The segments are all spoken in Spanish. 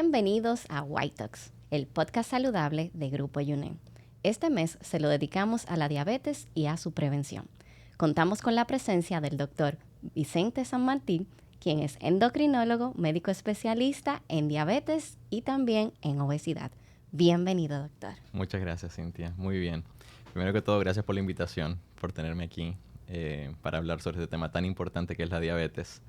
Bienvenidos a White Talks, el podcast saludable de Grupo Yunen. Este mes se lo dedicamos a la diabetes y a su prevención. Contamos con la presencia del doctor Vicente San Martín, quien es endocrinólogo, médico especialista en diabetes y también en obesidad. Bienvenido, doctor. Muchas gracias, Cintia. Muy bien. Primero que todo, gracias por la invitación, por tenerme aquí para hablar sobre este tema tan importante que es la diabetes.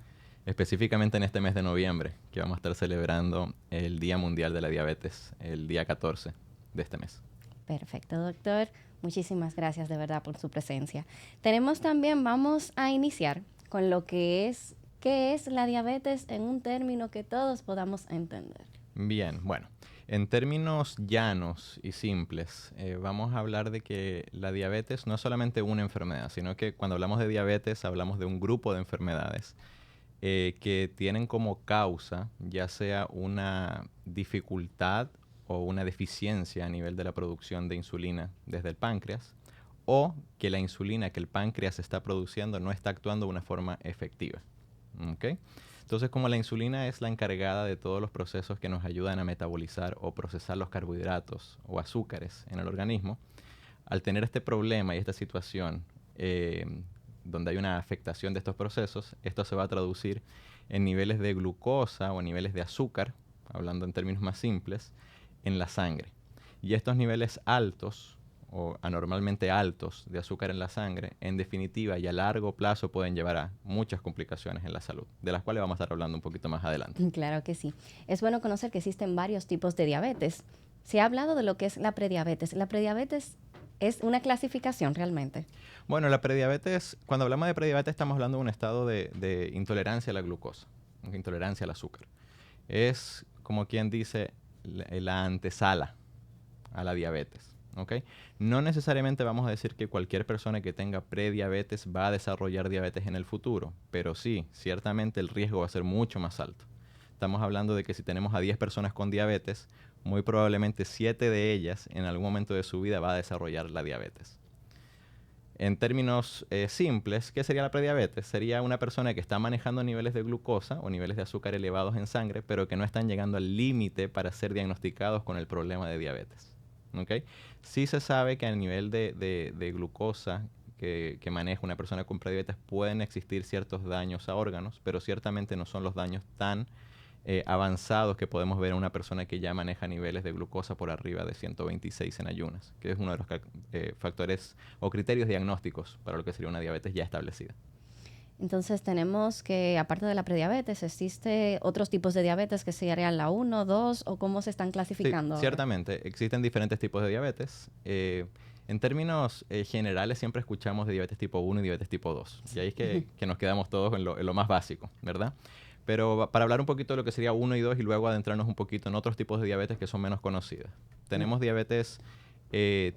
Específicamente en este mes de noviembre, que vamos a estar celebrando el Día Mundial de la Diabetes, el día 14 de este mes. Perfecto, doctor. Muchísimas gracias de verdad por su presencia. Vamos a iniciar con lo que es, ¿qué es la diabetes en un término que todos podamos entender? Bien, bueno, en términos llanos y simples, vamos a hablar de que la diabetes no es solamente una enfermedad, sino que cuando hablamos de diabetes hablamos de un grupo de enfermedades que tienen como causa ya sea una dificultad o una deficiencia a nivel de la producción de insulina desde el páncreas, o que la insulina que el páncreas está produciendo no está actuando de una forma efectiva. ¿Okay? Entonces, como la insulina es la encargada de todos los procesos que nos ayudan a metabolizar o procesar los carbohidratos o azúcares en el organismo, al tener este problema y esta situación donde hay una afectación de estos procesos, esto se va a traducir en niveles de glucosa o niveles de azúcar, hablando en términos más simples, en la sangre. Y estos niveles altos o anormalmente altos de azúcar en la sangre, en definitiva y a largo plazo pueden llevar a muchas complicaciones en la salud, de las cuales vamos a estar hablando un poquito más adelante. Claro que sí. Es bueno conocer que existen varios tipos de diabetes. Se ha hablado de lo que es la prediabetes. ¿La prediabetes es una clasificación realmente? Bueno, la prediabetes, cuando hablamos de prediabetes estamos hablando de un estado de intolerancia a la glucosa, intolerancia al azúcar. Es como quien dice la antesala a la diabetes. ¿Okay? No necesariamente vamos a decir que cualquier persona que tenga prediabetes va a desarrollar diabetes en el futuro, pero sí, ciertamente el riesgo va a ser mucho más alto. Estamos hablando de que si tenemos a 10 personas con diabetes, muy probablemente 7 de ellas en algún momento de su vida va a desarrollar la diabetes. En términos simples, ¿qué sería la prediabetes? Sería una persona que está manejando niveles de glucosa o niveles de azúcar elevados en sangre, pero que no están llegando al límite para ser diagnosticados con el problema de diabetes. ¿Okay? Sí se sabe que a nivel de glucosa que maneja una persona con prediabetes pueden existir ciertos daños a órganos, pero ciertamente no son los daños tan avanzados que podemos ver en una persona que ya maneja niveles de glucosa por arriba de 126 en ayunas, que es uno de los factores o criterios diagnósticos para lo que sería una diabetes ya establecida. Entonces tenemos que, aparte de la prediabetes, ¿existe otros tipos de diabetes que serían la 1, 2 o cómo se están clasificando? Sí, ciertamente, existen diferentes tipos de diabetes. En términos generales siempre escuchamos de diabetes tipo 1 y diabetes tipo 2. Y ahí es que nos quedamos todos en lo más básico, ¿verdad? Pero para hablar un poquito de lo que sería 1 y 2 y luego adentrarnos un poquito en otros tipos de diabetes que son menos conocidas. Tenemos diabetes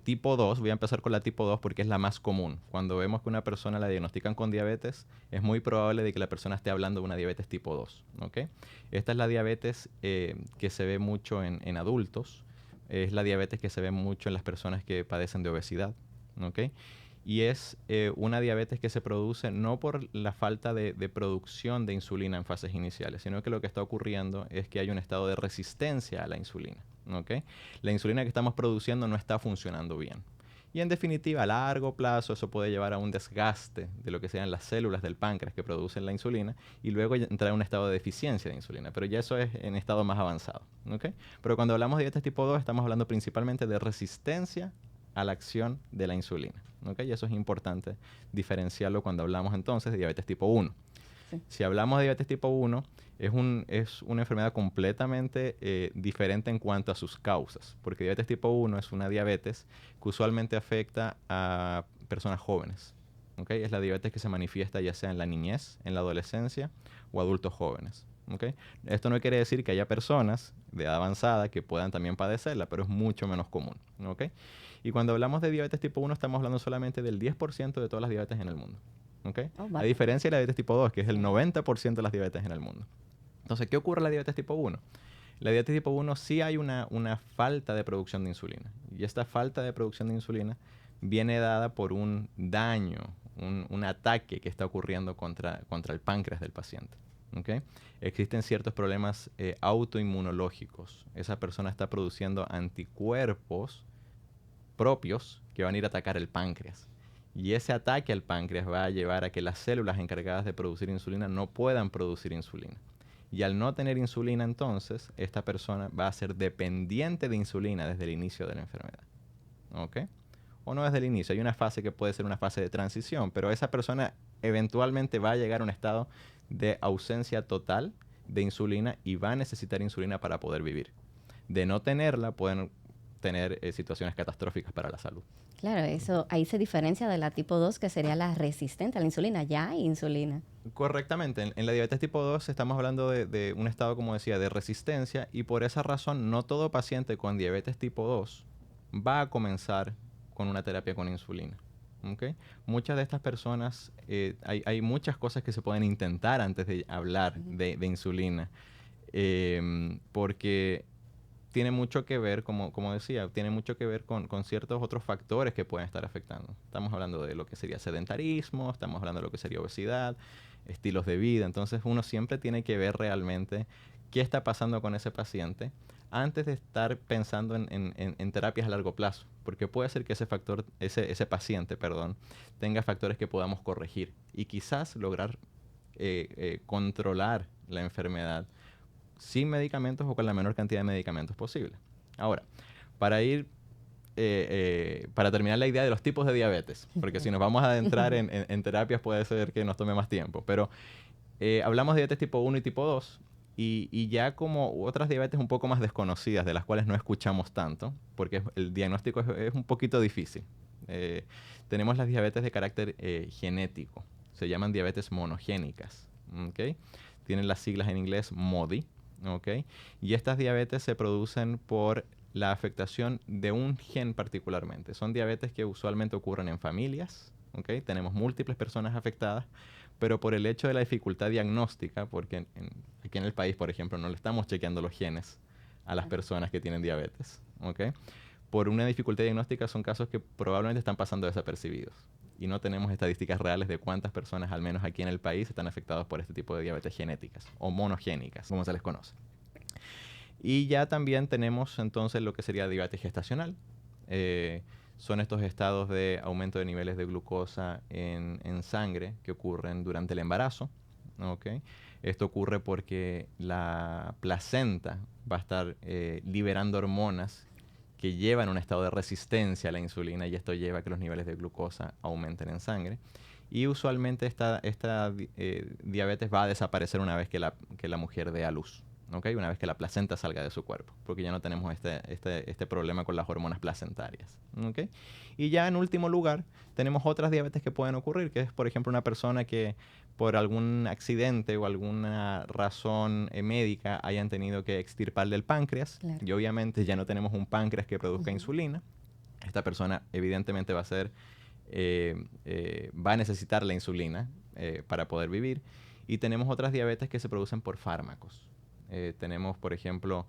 tipo 2, voy a empezar con la tipo 2 porque es la más común. Cuando vemos que una persona la diagnostican con diabetes, es muy probable de que la persona esté hablando de una diabetes tipo 2. ¿Okay? Esta es la diabetes que se ve mucho en adultos, es la diabetes que se ve mucho en las personas que padecen de obesidad. ¿Okay? Y es una diabetes que se produce no por la falta de producción de insulina en fases iniciales, sino que lo que está ocurriendo es que hay un estado de resistencia a la insulina. ¿Okay? La insulina que estamos produciendo no está funcionando bien. Y en definitiva, a largo plazo, eso puede llevar a un desgaste de lo que sean las células del páncreas que producen la insulina y luego entrar en un estado de deficiencia de insulina. Pero ya eso es en estado más avanzado. ¿Okay? Pero cuando hablamos de diabetes tipo 2, estamos hablando principalmente de resistencia a la acción de la insulina. ¿Okay? Y eso es importante diferenciarlo cuando hablamos entonces de diabetes tipo 1. Sí. Si hablamos de diabetes tipo 1, es una enfermedad completamente diferente en cuanto a sus causas, porque diabetes tipo 1 es una diabetes que usualmente afecta a personas jóvenes. ¿Okay? Es la diabetes que se manifiesta ya sea en la niñez, en la adolescencia o adultos jóvenes. ¿Okay? Esto no quiere decir que haya personas de edad avanzada que puedan también padecerla, pero es mucho menos común. ¿Okay? Y cuando hablamos de diabetes tipo 1 estamos hablando solamente del 10% de todas las diabetes en el mundo. ¿Okay? A diferencia de la diabetes tipo 2, que es el 90% de las diabetes en el mundo. Entonces, ¿qué ocurre en la diabetes tipo 1? La diabetes tipo 1 sí hay una falta de producción de insulina. Y esta falta de producción de insulina viene dada por un daño, un ataque que está ocurriendo contra el páncreas del paciente. ¿ok? Existen ciertos problemas autoinmunológicos. Esa persona está produciendo anticuerpos propios que van a ir a atacar el páncreas. Y ese ataque al páncreas va a llevar a que las células encargadas de producir insulina no puedan producir insulina. Y al no tener insulina, entonces, esta persona va a ser dependiente de insulina desde el inicio de la enfermedad. ¿Ok? O no desde el inicio. Hay una fase que puede ser una fase de transición, pero esa persona eventualmente va a llegar a un estado de ausencia total de insulina y va a necesitar insulina para poder vivir. De no tenerla, pueden tener situaciones catastróficas para la salud. Claro, eso ahí se diferencia de la tipo 2, que sería la resistente a la insulina. Ya hay insulina. Correctamente. En la diabetes tipo 2 estamos hablando de un estado, como decía, de resistencia, y por esa razón no todo paciente con diabetes tipo 2 va a comenzar con una terapia con insulina. ¿Okay? Muchas de estas personas, hay muchas cosas que se pueden intentar antes de hablar de insulina, porque tiene mucho que ver, como decía, tiene mucho que ver con ciertos otros factores que pueden estar afectando. Estamos hablando de lo que sería sedentarismo, estamos hablando de lo que sería obesidad, estilos de vida. Entonces uno siempre tiene que ver realmente qué está pasando con ese paciente antes de estar pensando en terapias a largo plazo, porque puede ser que ese paciente, tenga factores que podamos corregir y quizás lograr controlar la enfermedad sin medicamentos o con la menor cantidad de medicamentos posible. Ahora, para terminar la idea de los tipos de diabetes, porque si nos vamos a adentrar en terapias puede ser que nos tome más tiempo, pero hablamos de diabetes tipo 1 y tipo 2, y ya como otras diabetes un poco más desconocidas, de las cuales no escuchamos tanto, porque el diagnóstico es un poquito difícil. Tenemos las diabetes de carácter genético, se llaman diabetes monogénicas, ¿okay? Tienen las siglas en inglés MODY, ¿okay? Y estas diabetes se producen por la afectación de un gen particularmente. Son diabetes que usualmente ocurren en familias, ¿okay? Tenemos múltiples personas afectadas, pero por el hecho de la dificultad diagnóstica, porque aquí en el país, por ejemplo, no le estamos chequeando los genes a las personas que tienen diabetes, ¿okay? Por una dificultad diagnóstica son casos que probablemente están pasando desapercibidos. Y no tenemos estadísticas reales de cuántas personas, al menos aquí en el país, están afectadas por este tipo de diabetes genéticas o monogénicas, como se les conoce. Y ya también tenemos entonces lo que sería diabetes gestacional. Son estos estados de aumento de niveles de glucosa en sangre que ocurren durante el embarazo. ¿Okay? Esto ocurre porque la placenta va a estar liberando hormonas que llevan a un estado de resistencia a la insulina, y esto lleva a que los niveles de glucosa aumenten en sangre. Y usualmente esta diabetes va a desaparecer una vez que la mujer dé a luz, ¿okay? Una vez que la placenta salga de su cuerpo, porque ya no tenemos este problema con las hormonas placentarias, ¿okay? Y ya en último lugar, tenemos otras diabetes que pueden ocurrir, que es, por ejemplo, una persona que por algún accidente o alguna razón médica hayan tenido que extirparle el páncreas, claro. Y obviamente ya no tenemos un páncreas que produzca insulina. Esta persona evidentemente va a necesitar la insulina para poder vivir. Y tenemos otras diabetes que se producen por fármacos. Tenemos, por ejemplo,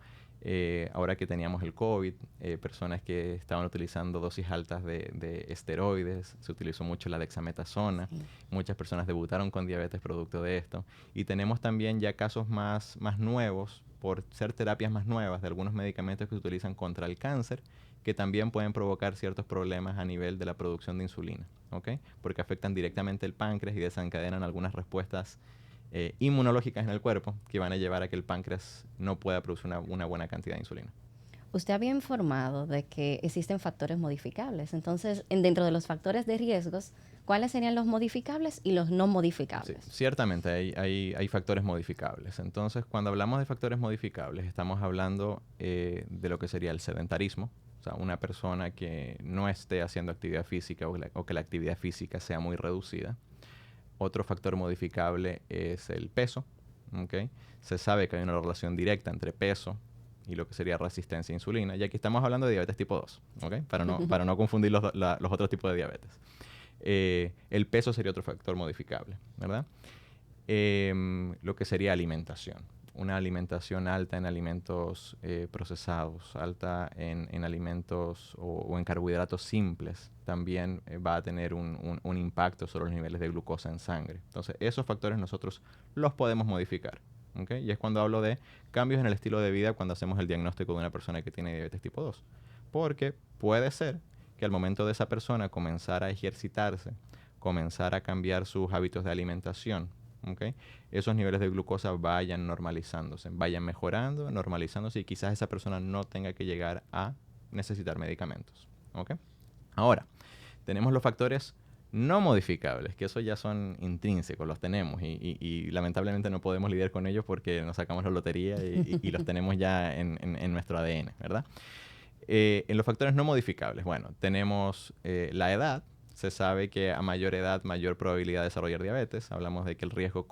ahora que teníamos el COVID, personas que estaban utilizando dosis altas de esteroides, se utilizó mucho la dexametasona, sí. Muchas personas debutaron con diabetes producto de esto. Y tenemos también ya casos más nuevos, por ser terapias más nuevas, de algunos medicamentos que se utilizan contra el cáncer, que también pueden provocar ciertos problemas a nivel de la producción de insulina, ¿okay? Porque afectan directamente el páncreas y desencadenan algunas respuestas inmunológicas en el cuerpo que van a llevar a que el páncreas no pueda producir una buena cantidad de insulina. Usted había informado de que existen factores modificables. Entonces, dentro de los factores de riesgos, ¿cuáles serían los modificables y los no modificables? Sí, ciertamente hay factores modificables. Entonces, cuando hablamos de factores modificables, estamos hablando de lo que sería el sedentarismo. O sea, una persona que no esté haciendo actividad física o que la actividad física sea muy reducida. Otro factor modificable es el peso, ¿okay? Se sabe que hay una relación directa entre peso y lo que sería resistencia a insulina. Y aquí estamos hablando de diabetes tipo 2, ¿okay? Para no confundir los otros tipos de diabetes. El peso sería otro factor modificable, ¿verdad? Lo que sería alimentación. una alimentación alta en alimentos procesados, alta en alimentos o en carbohidratos simples, también va a tener un impacto sobre los niveles de glucosa en sangre. Entonces, esos factores nosotros los podemos modificar. ¿Okay? Y es cuando hablo de cambios en el estilo de vida cuando hacemos el diagnóstico de una persona que tiene diabetes tipo 2. Porque puede ser que al momento de esa persona comenzar a ejercitarse, comenzar a cambiar sus hábitos de alimentación, ¿okay? Esos niveles de glucosa vayan normalizándose, vayan mejorando, normalizándose y quizás esa persona no tenga que llegar a necesitar medicamentos. ¿Okay? Ahora, tenemos los factores no modificables, que esos ya son intrínsecos, los tenemos y lamentablemente no podemos lidiar con ellos porque nos sacamos la lotería y los tenemos ya en nuestro ADN, ¿verdad? En los factores no modificables, bueno, tenemos la edad. Se sabe que a mayor edad, mayor probabilidad de desarrollar diabetes. Hablamos de que el riesgo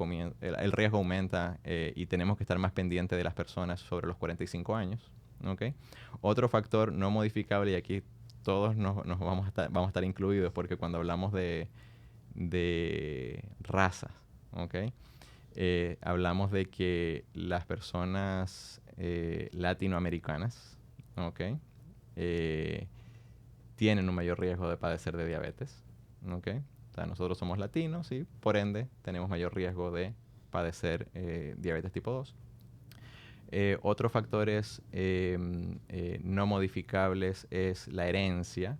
aumenta y tenemos que estar más pendientes de las personas sobre los 45 años. ¿Okay? Otro factor no modificable, y aquí todos nos vamos a estar incluidos porque cuando hablamos de razas, ¿okay? Hablamos de que las personas latinoamericanas, ¿okay? Tienen un mayor riesgo de padecer de diabetes. ¿Okay? O sea, nosotros somos latinos y por ende tenemos mayor riesgo de padecer diabetes tipo 2. Otros factores no modificables es la herencia.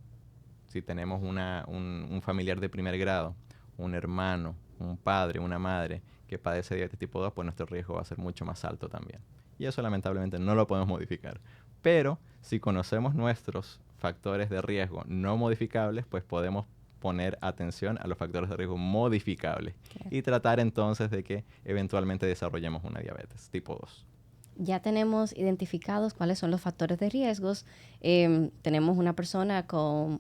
Si tenemos un familiar de primer grado, un hermano, un padre, una madre que padece diabetes tipo 2, pues nuestro riesgo va a ser mucho más alto también. Y eso lamentablemente no lo podemos modificar. Pero si conocemos nuestros factores de riesgo no modificables, pues podemos poner atención a los factores de riesgo modificables y tratar entonces de que eventualmente desarrollemos una diabetes tipo 2. Ya tenemos identificados cuáles son los factores de riesgos. Tenemos una persona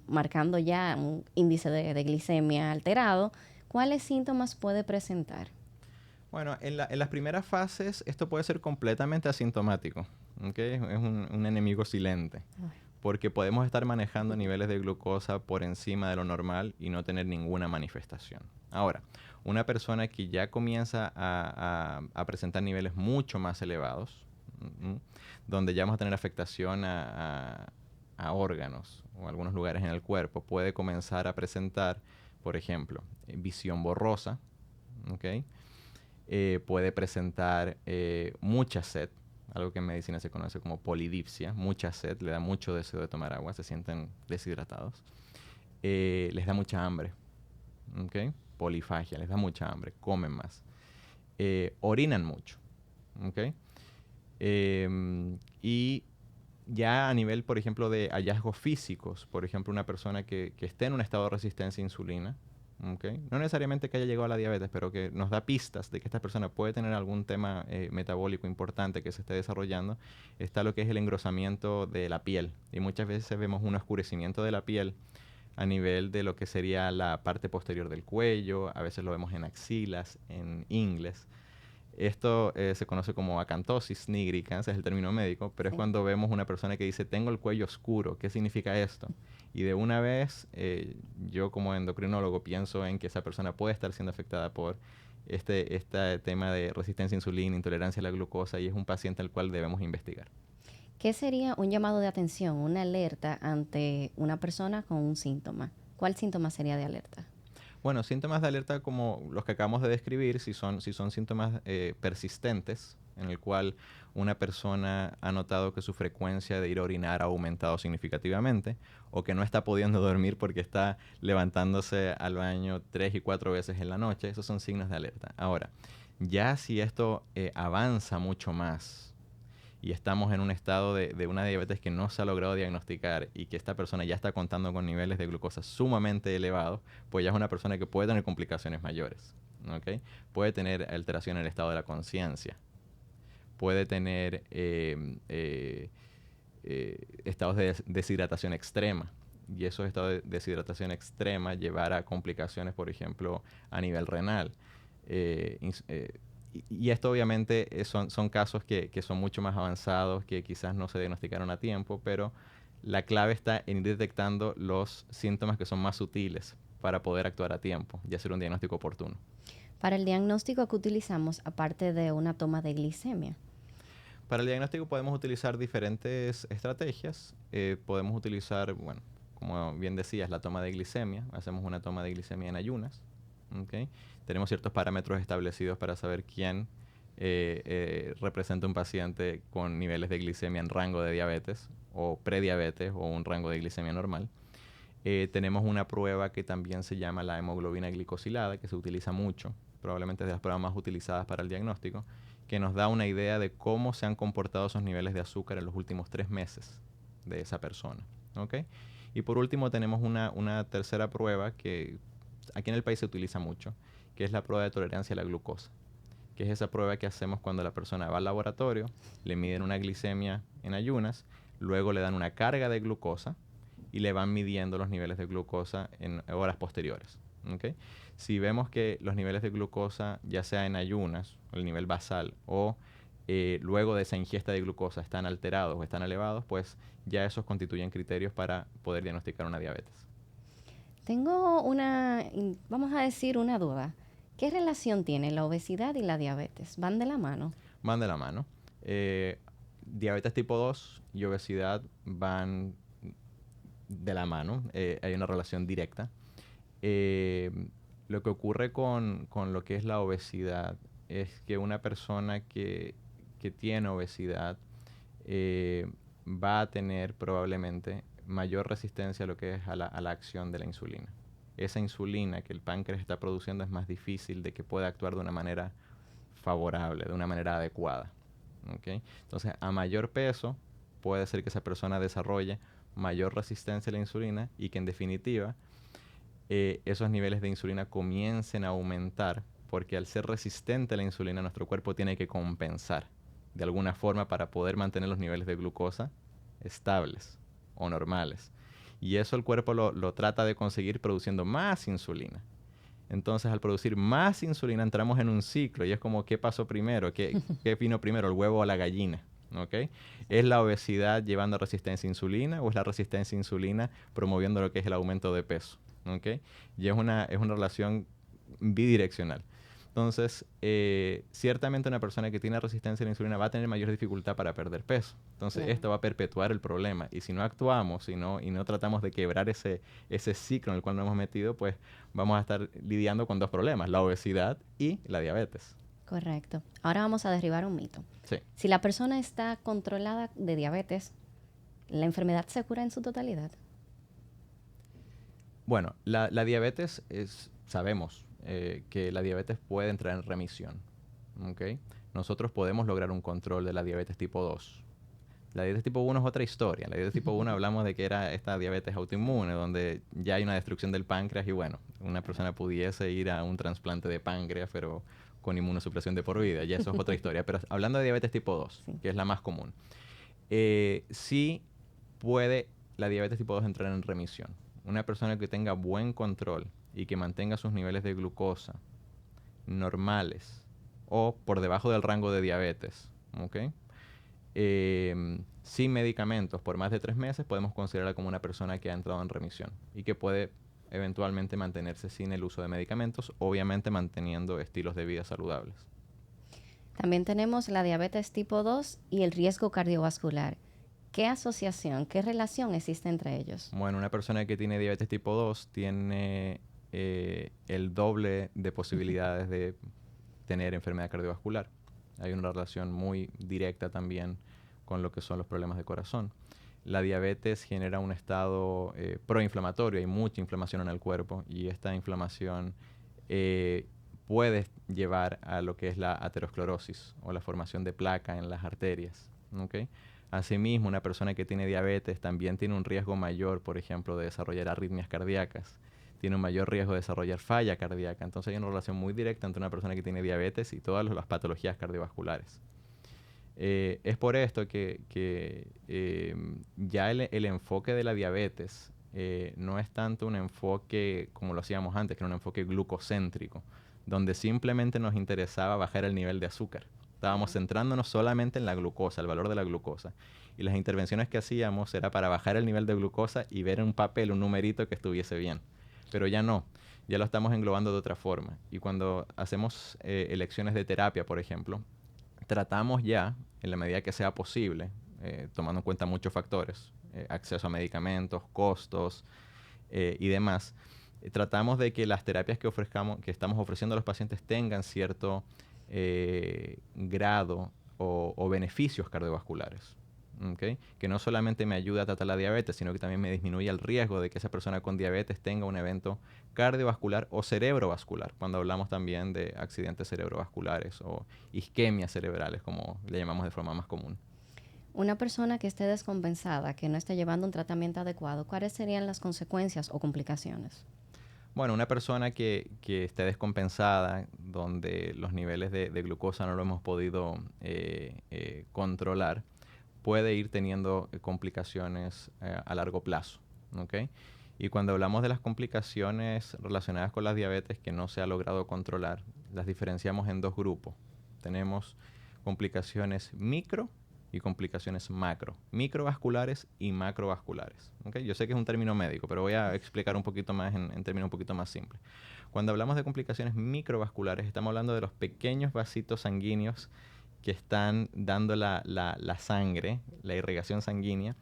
marcando ya un índice de glicemia alterado. ¿Cuáles síntomas puede presentar? Bueno, en las primeras fases esto puede ser completamente asintomático. ¿Okay? Es un enemigo silente. Porque podemos estar manejando niveles de glucosa por encima de lo normal y no tener ninguna manifestación. Ahora, una persona que ya comienza a presentar niveles mucho más elevados, donde ya vamos a tener afectación a órganos o algunos lugares en el cuerpo, puede comenzar a presentar, por ejemplo, visión borrosa, ¿okay? Puede presentar mucha sed, algo que en medicina se conoce como polidipsia, mucha sed, le da mucho deseo de tomar agua, se sienten deshidratados. Les da mucha hambre, ¿okay? Polifagia, les da mucha hambre, comen más. Orinan mucho, ¿okay? Y ya a nivel, por ejemplo, de hallazgos físicos, por ejemplo, una persona que esté en un estado de resistencia a insulina, ¿okay? No necesariamente que haya llegado a la diabetes, pero que nos da pistas de que esta persona puede tener algún tema metabólico importante que se esté desarrollando, está lo que es el engrosamiento de la piel. Y muchas veces vemos un oscurecimiento de la piel a nivel de lo que sería la parte posterior del cuello, a veces lo vemos en axilas, en ingles. Esto se conoce como acantosis nigricans, es el término médico, pero es cuando vemos una persona que dice, tengo el cuello oscuro, ¿qué significa esto? Y de una vez, yo como endocrinólogo pienso en que esa persona puede estar siendo afectada por este tema de resistencia a insulina, intolerancia a la glucosa, y es un paciente al cual debemos investigar. ¿Qué sería un llamado de atención, una alerta ante una persona con un síntoma? ¿Cuál síntoma sería de alerta? Bueno, síntomas de alerta como los que acabamos de describir, si son síntomas persistentes, en el cual una persona ha notado que su frecuencia de ir a orinar ha aumentado significativamente, o que no está pudiendo dormir porque está levantándose al baño 3 y 4 veces en la noche, esos son signos de alerta. Ahora, ya si esto avanza mucho más, y estamos en un estado de una diabetes que no se ha logrado diagnosticar y que esta persona ya está contando con niveles de glucosa sumamente elevados, pues ya es una persona que puede tener complicaciones mayores, ¿okay? Puede tener alteración en el estado de la conciencia, puede tener estados de deshidratación extrema, y esos estados de deshidratación extrema llevar a complicaciones, por ejemplo, a nivel renal. Y esto obviamente son casos que son mucho más avanzados, que quizás no se diagnosticaron a tiempo, pero la clave está en ir detectando los síntomas que son más sutiles para poder actuar a tiempo y hacer un diagnóstico oportuno. Para el diagnóstico que utilizamos, aparte de una toma de glicemia, Para el diagnóstico podemos utilizar diferentes estrategias. Podemos utilizar, bueno, como bien decías, la toma de glicemia. Hacemos una toma de glicemia en ayunas. ¿Okay? Tenemos ciertos parámetros establecidos para saber quién representa un paciente con niveles de glicemia en rango de diabetes o prediabetes o un rango de glicemia normal. Tenemos una prueba que también se llama la hemoglobina glicosilada, que se utiliza mucho, probablemente es de las pruebas más utilizadas para el diagnóstico, que nos da una idea de cómo se han comportado esos niveles de azúcar en los últimos 3 meses de esa persona. ¿Okay? Y por último tenemos una tercera prueba que aquí en el país se utiliza mucho, que es la prueba de tolerancia a la glucosa, que es esa prueba que hacemos cuando la persona va al laboratorio, le miden una glicemia en ayunas, luego le dan una carga de glucosa y le van midiendo los niveles de glucosa en horas posteriores. ¿Okay? Si vemos que los niveles de glucosa, ya sea en ayunas, el nivel basal, o luego de esa ingesta de glucosa están alterados o están elevados, pues ya esos constituyen criterios para poder diagnosticar una diabetes. Tengo vamos a decir, una duda. ¿Qué relación tiene la obesidad y la diabetes? ¿Van de la mano? Van de la mano. Diabetes tipo 2 y obesidad van de la mano. Hay una relación directa. Lo que ocurre con lo que es la obesidad es que una persona que tiene obesidad va a tener probablemente mayor resistencia a lo que es a la acción de la insulina. Esa insulina que el páncreas está produciendo es más difícil de que pueda actuar de una manera favorable, de una manera adecuada. ¿Okay? Entonces, a mayor peso, puede ser que esa persona desarrolle mayor resistencia a la insulina y que en definitiva esos niveles de insulina comiencen a aumentar, porque al ser resistente a la insulina nuestro cuerpo tiene que compensar de alguna forma para poder mantener los niveles de glucosa estables o normales. Y eso el cuerpo lo trata de conseguir produciendo más insulina. Entonces, al producir más insulina, entramos en un ciclo y es como, ¿qué pasó primero? ¿Qué vino primero, el huevo o la gallina? ¿Okay? ¿Es la obesidad llevando resistencia a insulina o es la resistencia a insulina promoviendo lo que es el aumento de peso? ¿Okay? Y es una relación bidireccional. Entonces, ciertamente una persona que tiene resistencia a la insulina va a tener mayor dificultad para perder peso. Entonces, esto va a perpetuar el problema. Y si no actuamos y no tratamos de quebrar ese ciclo en el cual nos hemos metido, pues vamos a estar lidiando con dos problemas, la obesidad y la diabetes. Correcto. Ahora vamos a derribar un mito. Sí. Si la persona está controlada de diabetes, ¿la enfermedad se cura en su totalidad? Bueno, la diabetes sabemos que la diabetes puede entrar en remisión. ¿Okay? Nosotros podemos lograr un control de la diabetes tipo 2. La diabetes tipo 1 es otra historia. La diabetes tipo 1 hablamos de que era esta diabetes autoinmune, donde ya hay una destrucción del páncreas y bueno, una persona pudiese ir a un trasplante de páncreas, pero con inmunosupresión de por vida. Ya eso es otra historia. Pero hablando de diabetes tipo 2, sí, que es la más común, sí puede la diabetes tipo 2 entrar en remisión. Una persona que tenga buen control y que mantenga sus niveles de glucosa normales o por debajo del rango de diabetes, ¿okay? Sin medicamentos por más de 3 meses, podemos considerarla como una persona que ha entrado en remisión y que puede eventualmente mantenerse sin el uso de medicamentos, obviamente manteniendo estilos de vida saludables. También tenemos la diabetes tipo 2 y el riesgo cardiovascular. ¿Qué asociación, qué relación existe entre ellos? Bueno, una persona que tiene diabetes tipo 2 tiene el doble de posibilidades de tener enfermedad cardiovascular. Hay una relación muy directa también con lo que son los problemas de corazón. La diabetes genera un estado proinflamatorio, hay mucha inflamación en el cuerpo y esta inflamación puede llevar a lo que es la aterosclerosis o la formación de placa en las arterias. ¿Okay? Asimismo, una persona que tiene diabetes también tiene un riesgo mayor, por ejemplo, de desarrollar arritmias cardíacas. Tiene un mayor riesgo de desarrollar falla cardíaca. Entonces hay una relación muy directa entre una persona que tiene diabetes y todas las patologías cardiovasculares. Es por esto que ya el enfoque de la diabetes no es tanto un enfoque como lo hacíamos antes, que era un enfoque glucocéntrico, donde simplemente nos interesaba bajar el nivel de azúcar. Estábamos centrándonos solamente en la glucosa, el valor de la glucosa. Y las intervenciones que hacíamos era para bajar el nivel de glucosa y ver en un papel, un numerito que estuviese bien. Pero ya no, ya lo estamos englobando de otra forma. Y cuando hacemos elecciones de terapia, por ejemplo, tratamos ya, en la medida que sea posible, tomando en cuenta muchos factores, acceso a medicamentos, costos y demás, tratamos de que las terapias que estamos ofreciendo a los pacientes tengan cierto grado o beneficios cardiovasculares. ¿Okay? Que no solamente me ayuda a tratar la diabetes, sino que también me disminuye el riesgo de que esa persona con diabetes tenga un evento cardiovascular o cerebrovascular, cuando hablamos también de accidentes cerebrovasculares o isquemias cerebrales, como le llamamos de forma más común. Una persona que esté descompensada, que no esté llevando un tratamiento adecuado, ¿cuáles serían las consecuencias o complicaciones? Bueno, una persona que esté descompensada, donde los niveles de glucosa no lo hemos podido controlar, puede ir teniendo complicaciones a largo plazo, ¿ok? Y cuando hablamos de las complicaciones relacionadas con la diabetes que no se ha logrado controlar, las diferenciamos en dos grupos. Tenemos complicaciones micro y complicaciones macro, microvasculares y macrovasculares. ¿Okay? Yo sé que es un término médico, pero voy a explicar un poquito más en términos un poquito más simples. Cuando hablamos de complicaciones microvasculares, estamos hablando de los pequeños vasitos sanguíneos que están dando la sangre, la irrigación sanguínea,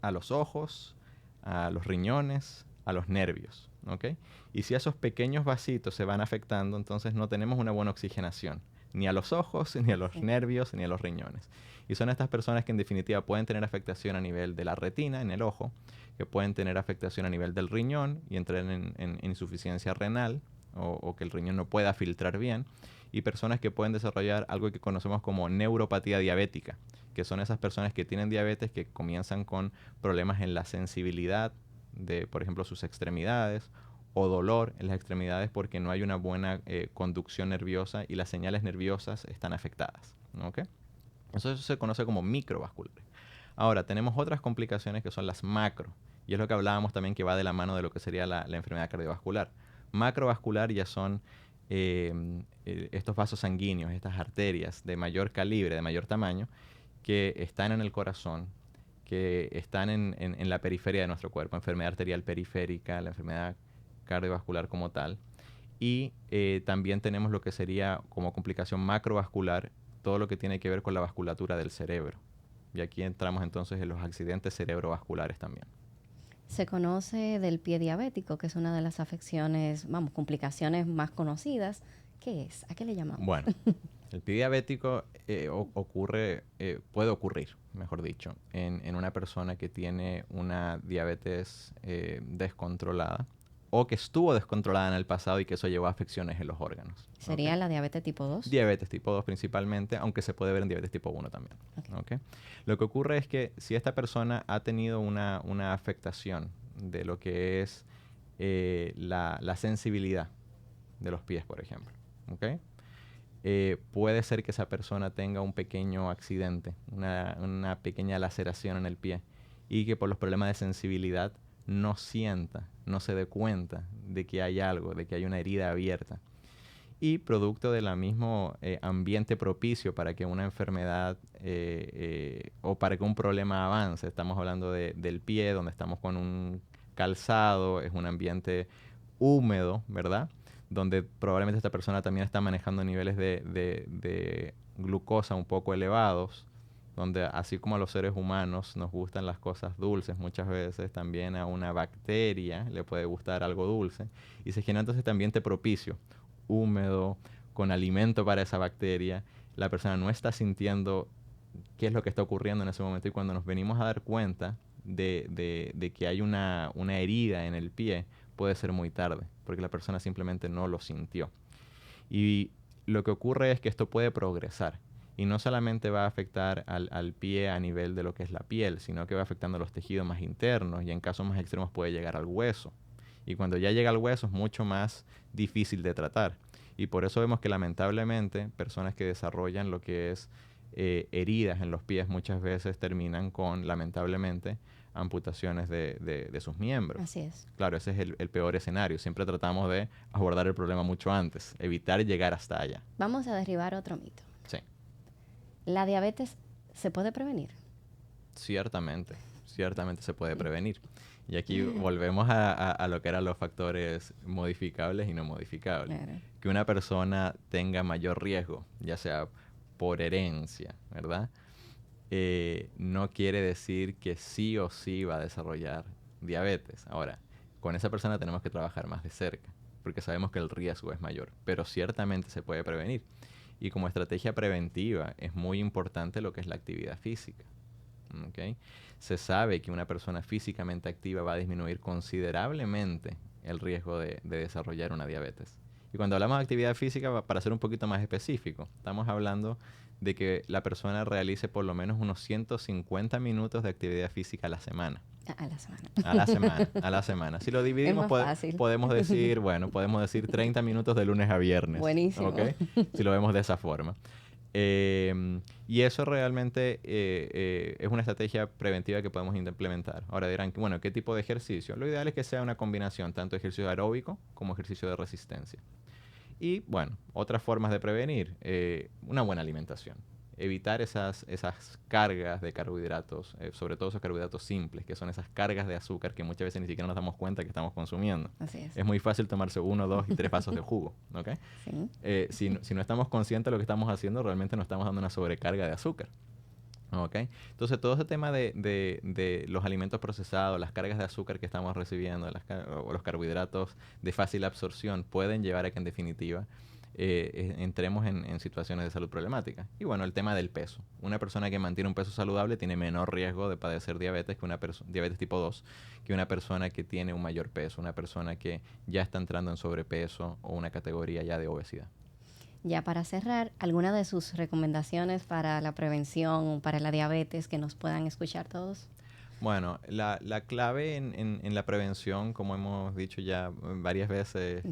a los ojos, a los riñones, a los nervios. ¿Okay? Y si esos pequeños vasitos se van afectando, entonces no tenemos una buena oxigenación, ni a los ojos, ni a los nervios, ni a los riñones. Y son estas personas que en definitiva pueden tener afectación a nivel de la retina, en el ojo, que pueden tener afectación a nivel del riñón y entrar en insuficiencia renal o que el riñón no pueda filtrar bien, y personas que pueden desarrollar algo que conocemos como neuropatía diabética, que son esas personas que tienen diabetes que comienzan con problemas en la sensibilidad de, por ejemplo, sus extremidades, o dolor en las extremidades porque no hay una buena conducción nerviosa y las señales nerviosas están afectadas. ¿Okay? Eso se conoce como microvasculares. Ahora, tenemos otras complicaciones que son las macro, y es lo que hablábamos también que va de la mano de lo que sería la enfermedad cardiovascular. Macrovascular ya son estos vasos sanguíneos, estas arterias de mayor calibre, de mayor tamaño, que están en el corazón, que están en la periferia de nuestro cuerpo, enfermedad arterial periférica, la enfermedad cardiovascular como tal. Y también tenemos lo que sería como complicación macrovascular, todo lo que tiene que ver con la vasculatura del cerebro. Y aquí entramos entonces en los accidentes cerebrovasculares también. Se conoce del pie diabético, que es una de las afecciones, vamos, complicaciones más conocidas. ¿Qué es? ¿A qué le llamamos? Bueno, el pie diabético puede ocurrir, mejor dicho, en una persona que tiene una diabetes descontrolada o que estuvo descontrolada en el pasado y que eso llevó a afecciones en los órganos. ¿Sería ¿Okay? la diabetes tipo 2? Diabetes tipo 2 principalmente, aunque se puede ver en diabetes tipo 1 también. ¿Okay? Lo que ocurre es que si esta persona ha tenido una afectación de lo que es la sensibilidad de los pies, por ejemplo, ¿okay? Puede ser que esa persona tenga un pequeño accidente, una pequeña laceración en el pie y que por los problemas de sensibilidad no sienta, no se dé cuenta de que hay algo, de que hay una herida abierta. Y producto del mismo ambiente propicio para que una enfermedad o para que un problema avance, estamos hablando del pie, donde estamos con un calzado, es un ambiente húmedo, ¿verdad? Donde probablemente esta persona también está manejando niveles de glucosa un poco elevados, donde así como a los seres humanos nos gustan las cosas dulces, muchas veces también a una bacteria le puede gustar algo dulce, y se genera entonces este ambiente propicio, húmedo, con alimento para esa bacteria. La persona no está sintiendo qué es lo que está ocurriendo en ese momento, y cuando nos venimos a dar cuenta de que hay una herida en el pie, puede ser muy tarde, porque la persona simplemente no lo sintió. Y lo que ocurre es que esto puede progresar, y no solamente va a afectar al pie a nivel de lo que es la piel, sino que va afectando los tejidos más internos, y en casos más extremos puede llegar al hueso. Y cuando ya llega al hueso es mucho más difícil de tratar. Y por eso vemos que lamentablemente personas que desarrollan lo que es heridas en los pies muchas veces terminan con, lamentablemente, amputaciones de sus miembros. Así es. Claro, ese es el peor escenario. Siempre tratamos de abordar el problema mucho antes, evitar llegar hasta allá. Vamos a derribar otro mito. Sí. ¿La diabetes se puede prevenir? Ciertamente se puede prevenir. Y aquí volvemos a lo que eran los factores modificables y no modificables. Claro. Que una persona tenga mayor riesgo, ya sea por herencia, ¿verdad? No quiere decir que sí o sí va a desarrollar diabetes. Ahora, con esa persona tenemos que trabajar más de cerca, porque sabemos que el riesgo es mayor, pero ciertamente se puede prevenir. Y como estrategia preventiva es muy importante lo que es la actividad física. ¿Okay? Se sabe que una persona físicamente activa va a disminuir considerablemente el riesgo de desarrollar una diabetes. Y cuando hablamos de actividad física, para ser un poquito más específico, estamos hablando de que la persona realice por lo menos unos 150 minutos de actividad física a la semana. A la semana. A la semana, a la semana. Si lo dividimos, podemos decir 30 minutos de lunes a viernes. Buenísimo. ¿Okay? Si lo vemos de esa forma. Y eso realmente es una estrategia preventiva que podemos implementar. Ahora dirán, bueno, ¿qué tipo de ejercicio? Lo ideal es que sea una combinación, tanto ejercicio aeróbico como ejercicio de resistencia. Y, bueno, otras formas de prevenir, una buena alimentación. Evitar esas cargas de carbohidratos, sobre todo esos carbohidratos simples, que son esas cargas de azúcar que muchas veces ni siquiera nos damos cuenta que estamos consumiendo. Así es. Es muy fácil tomarse 1, 2 y 3 vasos de jugo, ¿ok? Sí. Si no estamos conscientes de lo que estamos haciendo, realmente nos estamos dando una sobrecarga de azúcar. ¿Okay? Entonces, todo ese tema de los alimentos procesados, las cargas de azúcar que estamos recibiendo, o los carbohidratos de fácil absorción, pueden llevar a que, en definitiva, entremos en situaciones de salud problemáticas. Y bueno, el tema del peso. Una persona que mantiene un peso saludable tiene menor riesgo de padecer diabetes, diabetes tipo 2, que una persona que tiene un mayor peso, una persona que ya está entrando en sobrepeso o una categoría ya de obesidad. Ya para cerrar, ¿alguna de sus recomendaciones para la prevención, para la diabetes, que nos puedan escuchar todos? Bueno, la clave en la prevención, como hemos dicho ya varias veces,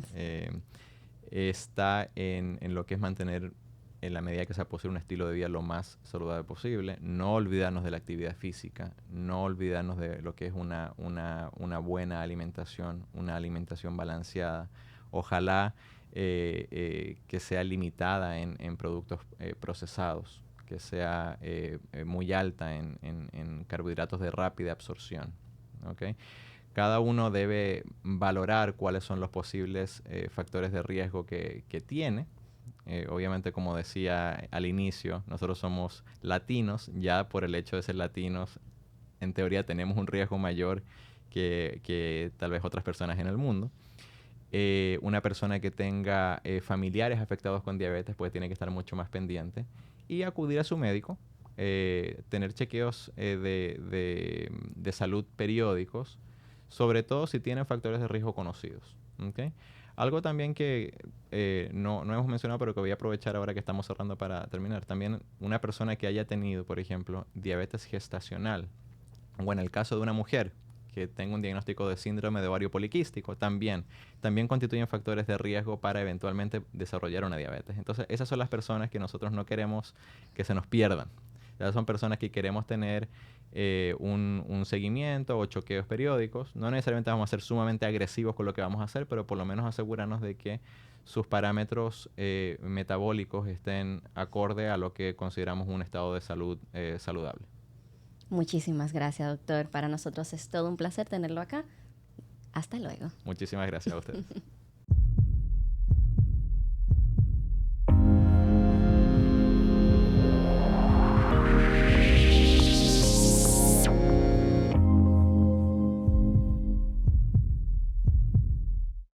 está en lo que es mantener, en la medida que sea posible, un estilo de vida lo más saludable posible. No olvidarnos de la actividad física, no olvidarnos de lo que es una buena alimentación, una alimentación balanceada. Ojalá que sea limitada en productos procesados, que sea muy alta en carbohidratos de rápida absorción. ¿Okay? Cada uno debe valorar cuáles son los posibles factores de riesgo que tiene. Obviamente, como decía al inicio, nosotros somos latinos. Ya por el hecho de ser latinos, en teoría tenemos un riesgo mayor que tal vez otras personas en el mundo. Una persona que tenga familiares afectados con diabetes pues tiene que estar mucho más pendiente y acudir a su médico, tener chequeos de salud periódicos, sobre todo si tienen factores de riesgo conocidos. ¿Okay? Algo también que no hemos mencionado, pero que voy a aprovechar ahora que estamos cerrando para terminar. También una persona que haya tenido, por ejemplo, diabetes gestacional, o en el caso de una mujer que tenga un diagnóstico de síndrome de ovario poliquístico, también constituyen factores de riesgo para eventualmente desarrollar una diabetes. Entonces, esas son las personas que nosotros no queremos que se nos pierdan. Esas son personas que queremos tener un seguimiento o choqueos periódicos. No necesariamente vamos a ser sumamente agresivos con lo que vamos a hacer, pero por lo menos asegurarnos de que sus parámetros metabólicos estén acorde a lo que consideramos un estado de salud saludable. Muchísimas gracias, doctor. Para nosotros es todo un placer tenerlo acá. Hasta luego. Muchísimas gracias a ustedes.